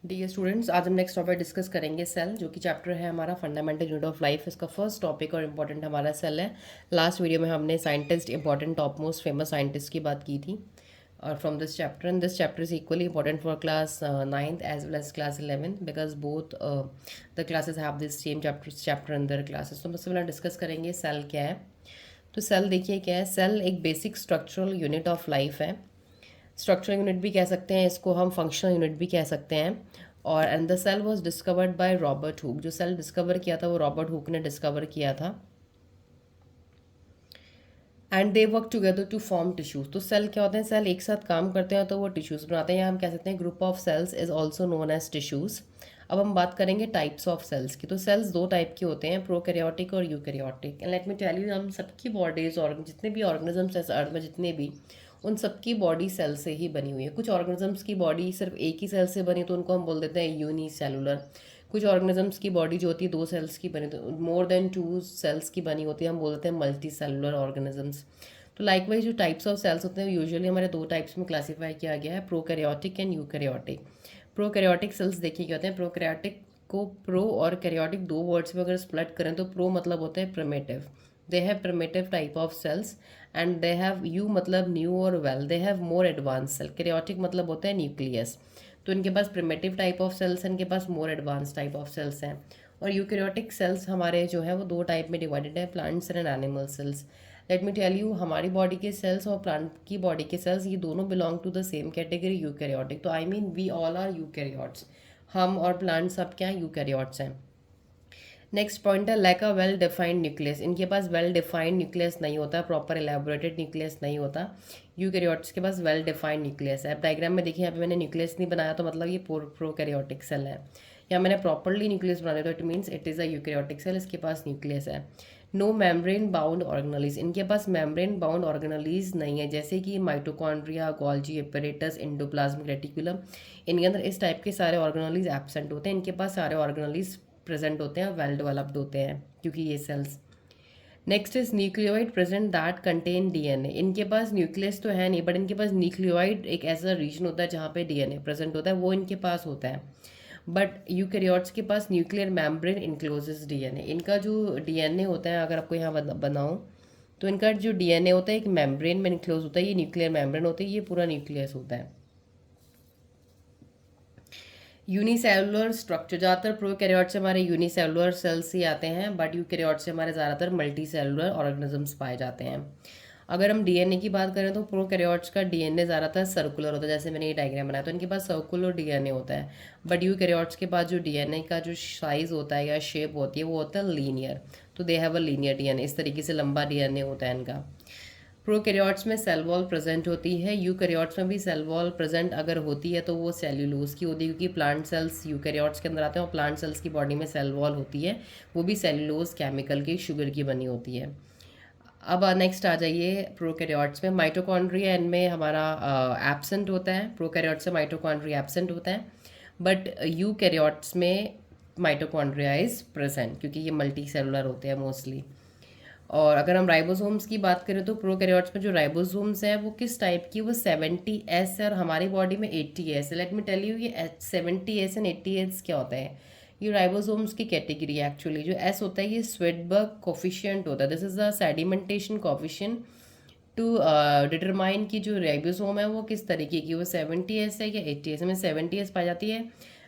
Dear students, आज हम next topic discuss करेंगे सेल, जो कि चैप्टर है हमारा फंडामेंटल यूनिट ऑफ लाइफ। इसका फर्स्ट टॉपिक और इम्पॉर्टेंट हमारा सेल है। लास्ट वीडियो में हमने scientist, important top most famous scientist की बात की थी और from this chapter, and this chapter is equally important for class 9th as well as class 11 because both the classes have this same chapter in their classes. तो सबसे पहले discuss करेंगे cell क्या है। तो सेल देखिए क्या है। सेल एक basic structural unit of life है। स्ट्रक्चरल यूनिट भी कह सकते हैं इसको, हम फंक्शनल यूनिट भी कह सकते हैं। और and the cell was discovered by Robert Hooke. जो सेल डिस्कवर किया था वो रॉबर्ट हुक ने डिस्कवर किया था। And they work together to form tissues. तो सेल क्या होते हैं, सेल एक साथ काम करते हैं तो वो टिश्यूज बनाते हैं, या हम कह सकते हैं group of cells is also known as tissues. अब हम बात करेंगे टाइप्स ऑफ सेल्स की। तो सेल्स दो टाइप के होते हैं, प्रोकैरियोटिक और eukaryotic. And let me tell you, हम सबकी बॉडीज और जितने भी ऑर्गेनिजम्स हैं अर्थ में, जितने भी, उन सबकी बॉडी सेल से ही बनी हुई है। कुछ ऑर्गेनिजम्स की बॉडी सिर्फ एक ही सेल से बनी तो उनको हम बोल देते हैं यूनिसेलुलर। कुछ ऑर्गेनिजम्स की बॉडी जो होती है दो सेल्स की बनी, तो मोर देन टू सेल्स की बनी होती है, हम बोल देते हैं मल्टी सेलुलर ऑर्गेनिजम्स। तो लाइकवाइज जो टाइप्स ऑफ सेल्स होते हैं यूजुअली हमारे दो टाइप्स में क्लासीफाई किया गया है, prokaryotic and eukaryotic. Prokaryotic cells देखिए क्या होते हैं। प्रोकैरियोटिक को प्रो और कैरियोटिक दो वर्ड्स में अगर स्प्लिट करें तो प्रो मतलब होता है primitive. They have primitive type of cells and they have, eu मतलब न्यू और well, they have more advance cell. Karyotic मतलब होता है न्यूक्लियस। तो इनके पास प्रिमिटिव टाइप ऑफ सेल्स हैं, इनके पास more advance type of cells हैं। और यूकैरियोटिक सेल्स हमारे जो है वो दो टाइप में डिवाइडेड है, plants and animal cells. Let me tell you, हमारी बॉडी के सेल्स और प्लांट की बॉडी के सेल्स ये दोनों belong to the same category, eukaryotic. तो I mean we all are eukaryotes. हम और प्लांट सब क्या हैं, यूकैरियोट्स हैं। नेक्स्ट पॉइंट है lack a well defined nucleus. इनके पास वेल डिफाइंड न्यूक्लियस नहीं होता, प्रॉपर एलेबोरेटेड न्यूक्लियस नहीं होता। यूकैरियोट्स के पास वेल डिफाइंड न्यूक्लियस है। अब डायग्राम में देखिए, यहाँ पे मैंने न्यूक्लियस नहीं बनाया तो मतलब ये प्रोकैरियोटिक सेल है। या मैंने प्रॉपरली न्यूक्लियस बना दिया तो it means it is a eukaryotic cell, इसके पास न्यूक्लियस है। No membrane bound organelles. इनके पास मेम्ब्रेन बाउंड ऑर्गेनलीज नहीं है, जैसे कि mitochondria, Golgi apparatus, endoplasmic reticulum. इनके अंदर इस टाइप के सारे ऑर्गेनलीज एब्सेंट होते हैं। इनके पास सारे ऑर्गेनलीज प्रेजेंट होते हैं, वेल डेवलप्ड होते हैं क्योंकि ये cells. Next is nucleoid present that contain DNA. इनके पास न्यूक्लियस तो है नहीं, बट इनके पास न्यूक्लियोइड एक ऐसा रीजन होता है जहाँ पे डीएनए प्रेजेंट होता है, वो इनके पास होता है। बट यूकैरियोट्स के पास न्यूक्लियर मेम्ब्रेन इंक्लोजेस डीएनए। इनका जो डीएनए होता है, अगर आपको यहाँ बनाऊँ तो इनका जो डीएनए होता है एक मेम्ब्रेन में इंक्लोज होता है, ये न्यूक्लियर मेम्ब्रेन होता है, ये पूरा न्यूक्लियस होता है। यूनिसेलुलर स्ट्रक्चर, ज़्यादातर प्रोकैरियोट से हमारे यूनिसेलुलर सेल्स ही आते हैं, बट यूकैरियोट से हमारे ज़्यादातर मल्टी सेलुलर ऑर्गेनिजम्स पाए जाते हैं। अगर हम डीएनए की बात करें तो प्रोकैरियोट्स का डीएनए ज़्यादातर सर्कुलर होता है, जैसे मैंने ये डायग्राम बनाया तो इनके पास सर्कुलर डीएनए होता है। बट यूकैरियोट्स के पास जो डीएनए का जो साइज़ होता है या शेप होती है वो होता है लीनियर। तो they have a linear DNA, इस तरीके से लंबा डीएनए होता है इनका। प्रोकैरियोट्स में सेल वॉल प्रेजेंट होती है, यूकैरियोट्स में भी सेल वॉल प्रेजेंट अगर होती है तो वो सेल्यूलोज की होती है, क्योंकि प्लांट सेल्स यूकैरियोट्स के अंदर आते हैं और प्लांट सेल्स की बॉडी में सेल वॉल होती है, वो भी सेल्यूलोज केमिकल की, शुगर की बनी होती है। अब नेक्स्ट आ जाइए प्रोकैरियोट्स में। माइटोकॉन्ड्रिया इनमें हमारा एब्सेंट होता है, प्रोकैरियोट्स से माइटोकॉन्ड्रिया एब्सेंट होता है, बट यूकैरियोट्स में माइटोकॉन्ड्रिया इज प्रेजेंट क्योंकि ये मल्टी सेलुलर होते हैं मोस्टली। और अगर हम राइबोसोम्स की बात करें तो प्रोकैरियोट्स में जो राइबोसोम्स हैं वो किस टाइप की, वो 70S है और हमारी बॉडी में 80S है। लेट मी टेल यू, ये 70S एंड 80S क्या होता है। ये राइबोसोम्स की कैटेगरी है एक्चुअली। जो एस होता है ये स्वेडबर्ग कोफिशिएंट होता है, this is the sedimentation coefficient to determine की जो राइबोसोम है वो किस तरीके की, वो 70S है या 80S। में 70S पाई जाती है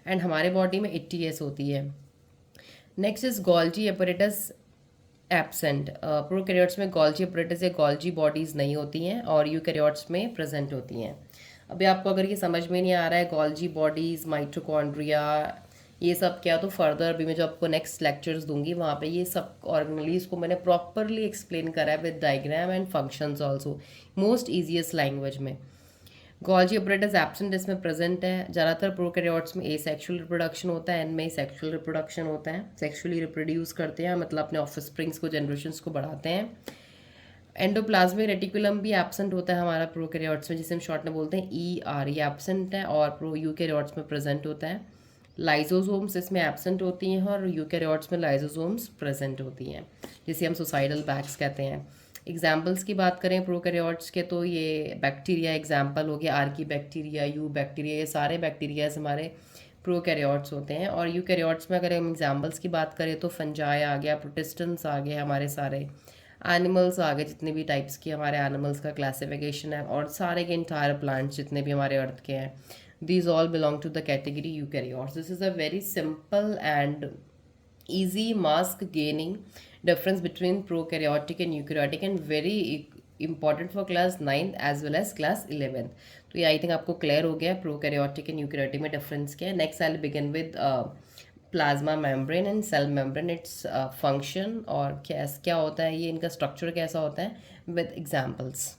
एंड हमारे बॉडी में 80S होती है। Next is Golgi apparatus absent. Prokaryotes में गोल्जी एपरेटस या गोल्जी बॉडीज़ नहीं होती हैं और यूकैरियोट्स में प्रेजेंट होती हैं। अभी आपको अगर ये समझ में नहीं आ रहा है गोल्जी बॉडीज़, माइटोकॉन्ड्रिया, ये सब क्या, तो फर्दर अभी मैं जो आपको नेक्स्ट लेक्चर्स दूंगी वहाँ पे ये सब ऑर्गेनलीज को मैंने प्रॉपरली एक्सप्लेन करा है with diagram and functions also, most easiest language में। गोल्जी ऑपरेटर्स एब्सेंट इसमें प्रेजेंट है। ज़्यादातर प्रोकैरियोट्स में एसेक्सुअल रिप्रोडक्शन होता है, इनमें सेक्सुअल रिप्रोडक्शन होता है, सेक्सुअली रिप्रोड्यूस करते हैं, मतलब अपने ऑफस्प्रिंग्स को, जनरेशन्स को बढ़ाते हैं। एंडोप्लाज्मिक रेटिकुलम भी एब्सेंट होता है हमारा प्रोकैरियोट्स में, जिसे हम शॉर्ट में बोलते हैं ER, ये एब्सेंट है और प्रो यूकैरियोट्स में प्रेजेंट होता है। लाइजोसोम्स इसमें एब्सेंट होती हैं और यूकैरियोट्स में लाइजोसोम्स प्रेजेंट होती हैं, जिसे हम सुसाइडल बैग्स कहते हैं। एग्जाम्पल्स की बात करें प्रोकैरियोट्स के तो ये बैक्टीरिया एग्जाम्पल हो गया, आर्की बैक्टीरिया, यू बैक्टीरिया, ये सारे बैक्टीरियाज हमारे प्रोकैरियोट्स होते हैं। और यूकैरियोट्स में अगर हम एग्जांपल्स की बात करें तो फंजाई आ गया, प्रोटिस्टेंट्स आ गए, हमारे सारे एनिमल्स आ गए, जितने भी टाइप्स के हमारे एनिमल्स का क्लासिफिकेशन है, और सारे के इंटायर प्लांट्स जितने भी हमारे अर्थ के हैं, these all belong to the category eukaryotes. This is a very simple and easy mask gaining difference between prokaryotic and eukaryotic, and very important for class 9th as well as class 11th. तो ये I think आपको clear हो गया prokaryotic and eukaryotic में difference क्या है। Next I will begin with plasma membrane and cell membrane, its function और क्या होता है ये, इनका स्ट्रक्चर कैसा होता है, विद एग्जांपल्स।